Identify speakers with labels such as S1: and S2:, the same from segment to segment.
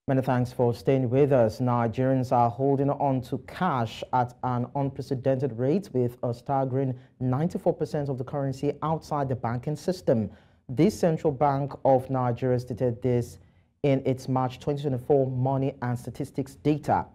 S1: Many thanks for staying with us. Nigerians are holding on to cash at an unprecedented rate, with a staggering 94% of the currency outside the banking system. The Central Bank of Nigeria stated this in its March 2024 Money and Statistics data.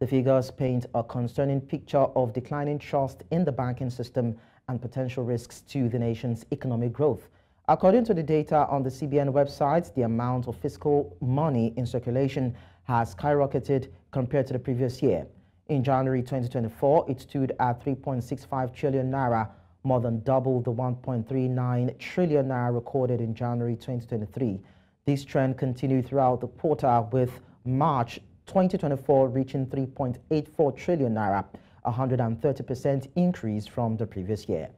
S1: The figures paint a concerning picture of declining trust in the banking system and potential risks to the nation's economic growth. According to the data on the CBN website, the amount of fiscal money in circulation has skyrocketed compared to the previous year. In January 2024, it stood at 3.65 trillion naira, more than double the 1.39 trillion naira recorded in January 2023. This trend continued throughout the quarter, with March 2024 reaching 3.84 trillion naira, a 130% increase from the previous year.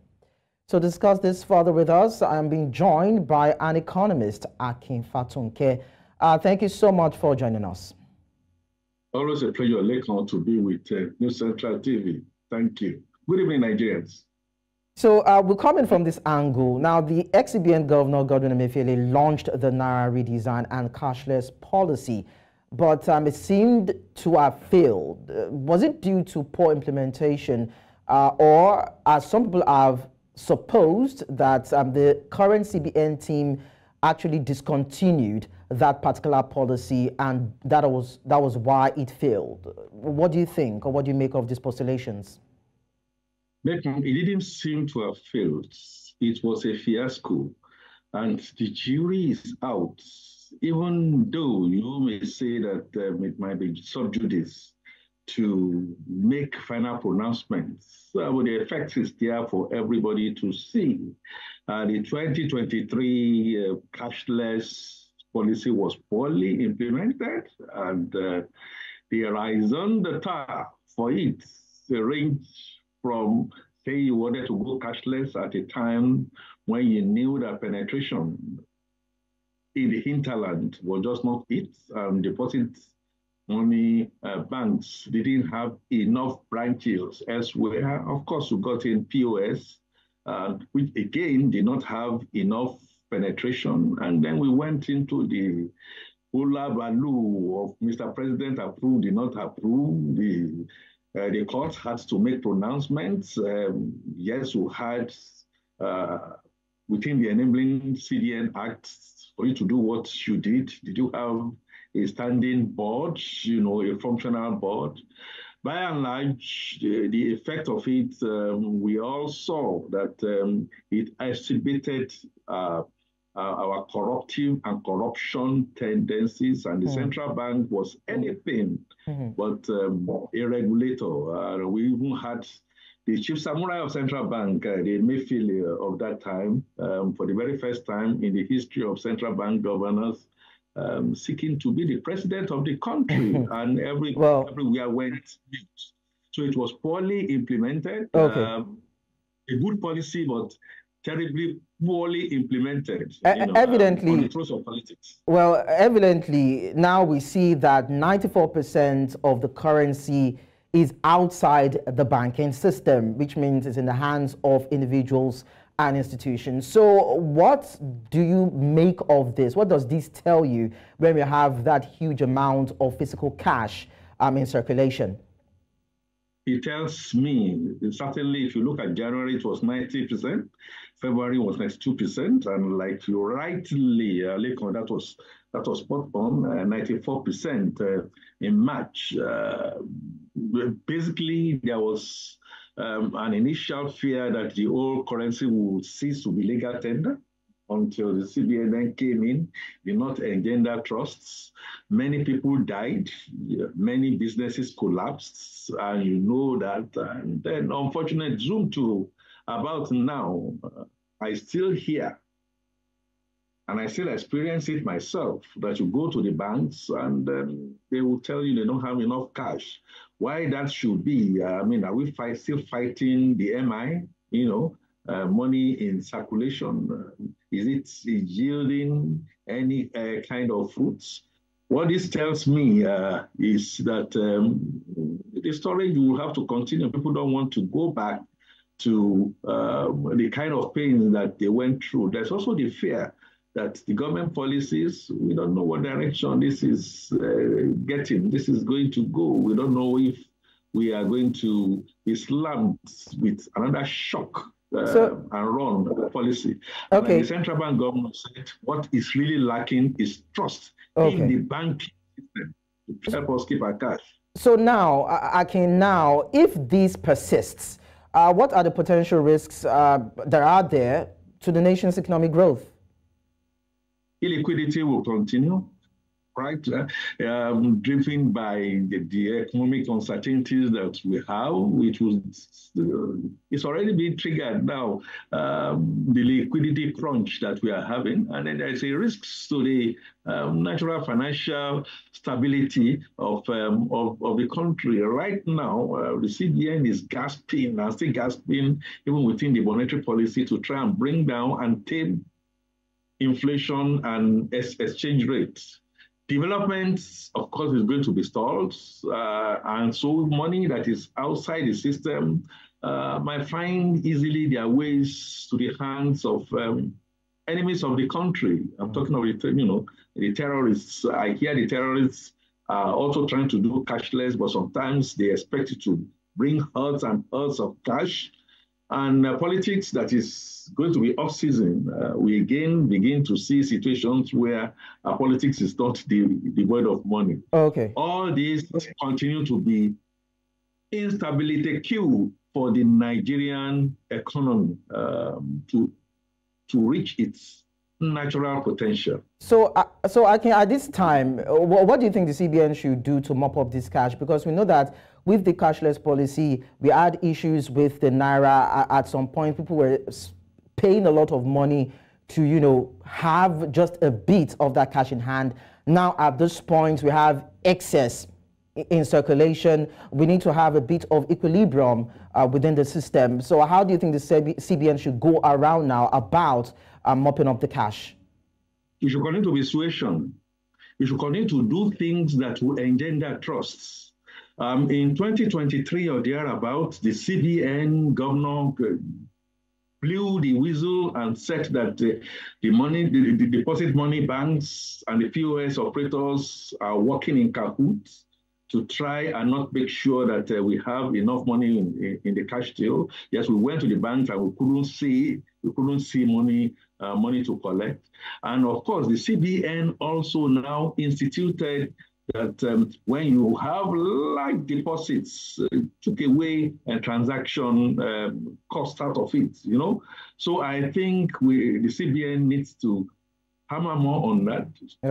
S1: So to discuss this further with us, I am being joined by an economist, Akin Fatunke. Thank you so much for joining us.
S2: Always a pleasure, LEKAN, to be with New Central TV. Thank you. Good evening, Nigerians.
S1: So we're coming from this angle. Now, the ex-CBN Governor, Godwin Emefiele, launched the Naira redesign and cashless policy, but it seemed to have failed. Was it due to poor implementation, or as some people have supposed, that the current CBN team actually discontinued that particular policy and that was why it failed? What do you think, or what do you make of these postulations?
S2: It didn't seem to have failed. It was a fiasco, and the jury is out. Even though you may say that it might be sub judice to make final pronouncements, but the effect is there for everybody to see. The 2023 cashless policy was poorly implemented, and the horizon, the tar for it, ranged from, say, you wanted to go cashless at a time when you knew that penetration in the hinterland was just not it. Deposit money banks didn't have enough branches elsewhere. Of course, we got in POS, which again did not have enough penetration. And then we went into the hula baloo of Mr. President approved, did not approve. The court had to make pronouncements. Yes, we had within the enabling CDN Act for you to do what you did. Did you have a standing board, a functional board? By and large, the effect of it, we all saw that it exhibited our corruptive and corruption tendencies, and the central bank was anything but a regulator. We even had the chief samurai of central bank, the Emefiele of that time, for the very first time in the history of central bank governors, seeking to be the president of the country, and everywhere went mute. So it was poorly implemented, a good policy, but terribly poorly implemented,
S1: evidently,
S2: on the throes of politics.
S1: Well, evidently, now we see that 94% of the currency is outside the banking system, which means it's in the hands of individuals and institutions. So what do you make of this? What does this tell you when we have that huge amount of physical cash in circulation?
S2: It tells me, certainly, if you look at January, it was 90%, February was 92%, and like you rightly, LEKAN, that was spot on, 94% in March. Basically, there was an initial fear that the old currency would cease to be legal tender until the CBN then came in, did not engender trusts. Many people died, many businesses collapsed, and you know that. And then, unfortunately, zoom to about now, I still hear, and I still experience it myself, that you go to the banks and they will tell you they don't have enough cash. Why that should be? Are we still fighting the MI, money in circulation? Is it yielding any kind of fruits? What this tells me is that the storage will have to continue. People don't want to go back to the kind of pain that they went through. There's also the fear that the government policies, we don't know what direction this is getting. This is going to go. We don't know if we are going to be slammed with another shock and run policy.
S1: Okay.
S2: And the central bank governor said what is really lacking is trust in the banking system to help us keep our cash.
S1: So now, if this persists, what are the potential risks that are there to the nation's economic growth?
S2: Illiquidity will continue, right? Driven by the economic uncertainties that we have, which it's already been triggered now, the liquidity crunch that we are having. And then there's a risk to the natural financial stability of the country. Right now, the CBN is gasping and still gasping, even within the monetary policy, to try and bring down and tame inflation and exchange rates. Development, of course, is going to be stalled, and so money that is outside the system might find easily their ways to the hands of enemies of the country. I'm talking of the terrorists. I hear the terrorists are also trying to do cashless, but sometimes they expect it to bring herds and herds of cash. And politics that is going to be off-season, we again begin to see situations where politics is not the word of money.
S1: Okay.
S2: All these continue to be instability cue for the Nigerian economy to reach its natural potential.
S1: So at this time, what do you think the CBN should do to mop up this cash? Because we know that with the cashless policy, we had issues with the Naira. At some point, people were paying a lot of money to, have just a bit of that cash in hand. Now, at this point, we have excess in circulation. We need to have a bit of equilibrium within the system. So how do you think the CBN should go around now about mopping up the cash?
S2: We should continue to be persuasion. We should continue to do things that will engender trusts. In 2023 or thereabout, the CBN governor blew the whistle and said that the deposit money banks and the POS operators are working in cahoots to try and not make sure that we have enough money in the cash till. Yes, we went to the banks and we couldn't see money to collect. And of course, the CBN also now instituted that when you have large deposits, took away a transaction cost out of it, So I think the CBN needs to hammer more on that,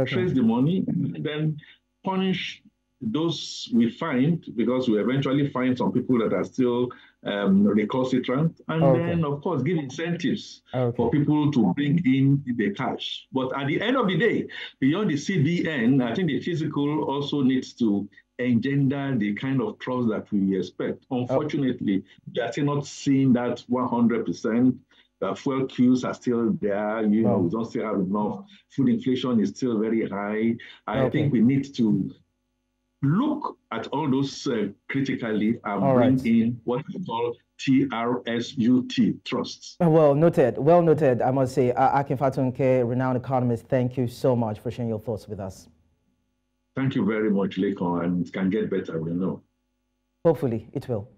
S2: trace the money, and then punish those we find, because we eventually find some people that are still recalcitrant, and then, of course, give incentives for people to bring in the cash. But at the end of the day, beyond the CBN, I think the physical also needs to engender the kind of trust that we expect. Unfortunately, we are still not seeing that 100%. Fuel queues are still there. We don't still have enough. Food inflation is still very high. I think we need to look at all those critically and bring in what we call TRSUT, trusts.
S1: Well noted, I must say. Akin Fatunke, renowned economist, thank you so much for sharing your thoughts with us.
S2: Thank you very much, LEKAN, and it can get better, we know.
S1: Hopefully, it will.